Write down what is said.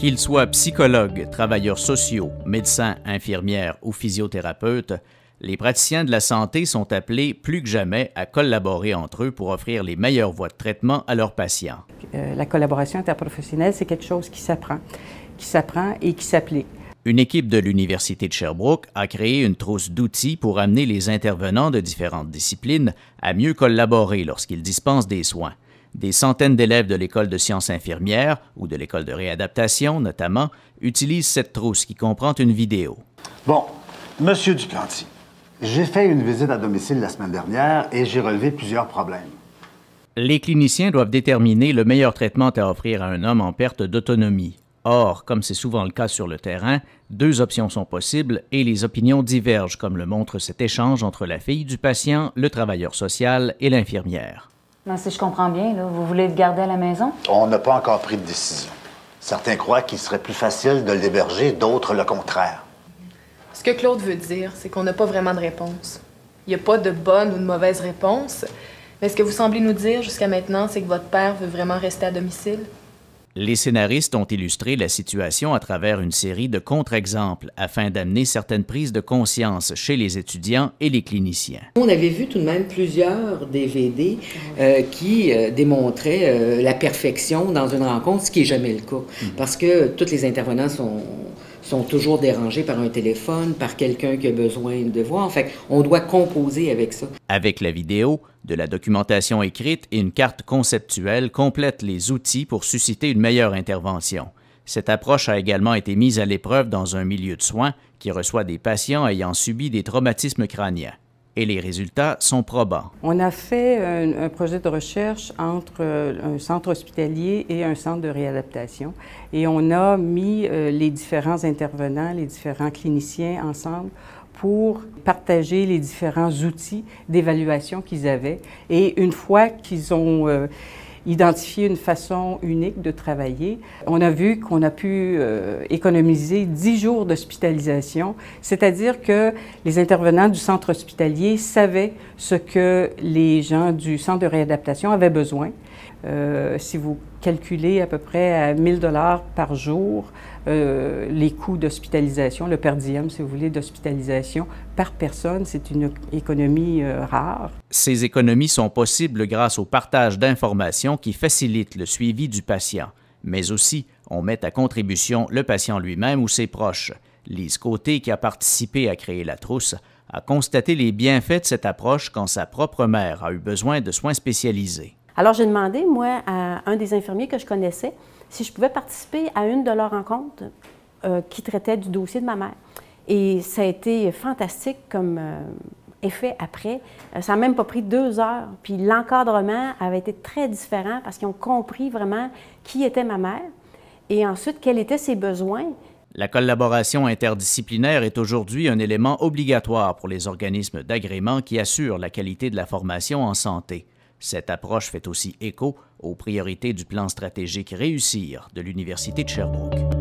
Qu'ils soient psychologues, travailleurs sociaux, médecins, infirmières ou physiothérapeutes, les praticiens de la santé sont appelés plus que jamais à collaborer entre eux pour offrir les meilleures voies de traitement à leurs patients. La collaboration interprofessionnelle, c'est quelque chose qui s'apprend et qui s'applique. Une équipe de l'Université de Sherbrooke a créé une trousse d'outils pour amener les intervenants de différentes disciplines à mieux collaborer lorsqu'ils dispensent des soins. Des centaines d'élèves de l'École de sciences infirmières ou de l'École de réadaptation, notamment, utilisent cette trousse qui comprend une vidéo. Bon, Monsieur Duplanty, j'ai fait une visite à domicile la semaine dernière et j'ai relevé plusieurs problèmes. Les cliniciens doivent déterminer le meilleur traitement à offrir à un homme en perte d'autonomie. Or, comme c'est souvent le cas sur le terrain, deux options sont possibles et les opinions divergent, comme le montre cet échange entre la fille du patient, le travailleur social et l'infirmière. Non, si je comprends bien, là, vous voulez le garder à la maison? On n'a pas encore pris de décision. Certains croient qu'il serait plus facile de l'héberger, d'autres le contraire. Ce que Claude veut dire, c'est qu'on n'a pas vraiment de réponse. Il n'y a pas de bonne ou de mauvaise réponse, mais ce que vous semblez nous dire jusqu'à maintenant, c'est que votre père veut vraiment rester à domicile. Les scénaristes ont illustré la situation à travers une série de contre-exemples afin d'amener certaines prises de conscience chez les étudiants et les cliniciens. On avait vu tout de même plusieurs DVD qui démontraient la perfection dans une rencontre, ce qui n'est jamais le cas, parce que tous les intervenants sont toujours dérangés par un téléphone, par quelqu'un qui a besoin de voir. En fait, on doit composer avec ça. Avec la vidéo, de la documentation écrite et une carte conceptuelle complètent les outils pour susciter une meilleure intervention. Cette approche a également été mise à l'épreuve dans un milieu de soins qui reçoit des patients ayant subi des traumatismes crâniens. Et les résultats sont probants. On a fait un projet de recherche entre un centre hospitalier et un centre de réadaptation. Et on a mis les différents intervenants, les différents cliniciens ensemble pour partager les différents outils d'évaluation qu'ils avaient. Et une fois qu'ils ont identifié une façon unique de travailler, on a vu qu'on a pu économiser 10 jours d'hospitalisation, c'est-à-dire que les intervenants du centre hospitalier savaient ce que les gens du centre de réadaptation avaient besoin. Si vous calculez à peu près à 1 000 $ par jour les coûts d'hospitalisation, le per diem, si vous voulez, d'hospitalisation par personne, c'est une économie rare. Ces économies sont possibles grâce au partage d'informations qui facilitent le suivi du patient, mais aussi on met à contribution le patient lui-même ou ses proches. Lise Côté, qui a participé à créer la trousse, a constaté les bienfaits de cette approche quand sa propre mère a eu besoin de soins spécialisés. Alors, j'ai demandé, moi, à un des infirmiers que je connaissais, si je pouvais participer à une de leurs rencontres qui traitait du dossier de ma mère. Et ça a été fantastique comme effet après. Ça n'a même pas pris 2 heures. Puis l'encadrement avait été très différent parce qu'ils ont compris vraiment qui était ma mère et ensuite quels étaient ses besoins. La collaboration interdisciplinaire est aujourd'hui un élément obligatoire pour les organismes d'agrément qui assurent la qualité de la formation en santé. Cette approche fait aussi écho aux priorités du plan stratégique Réussir de l'Université de Sherbrooke.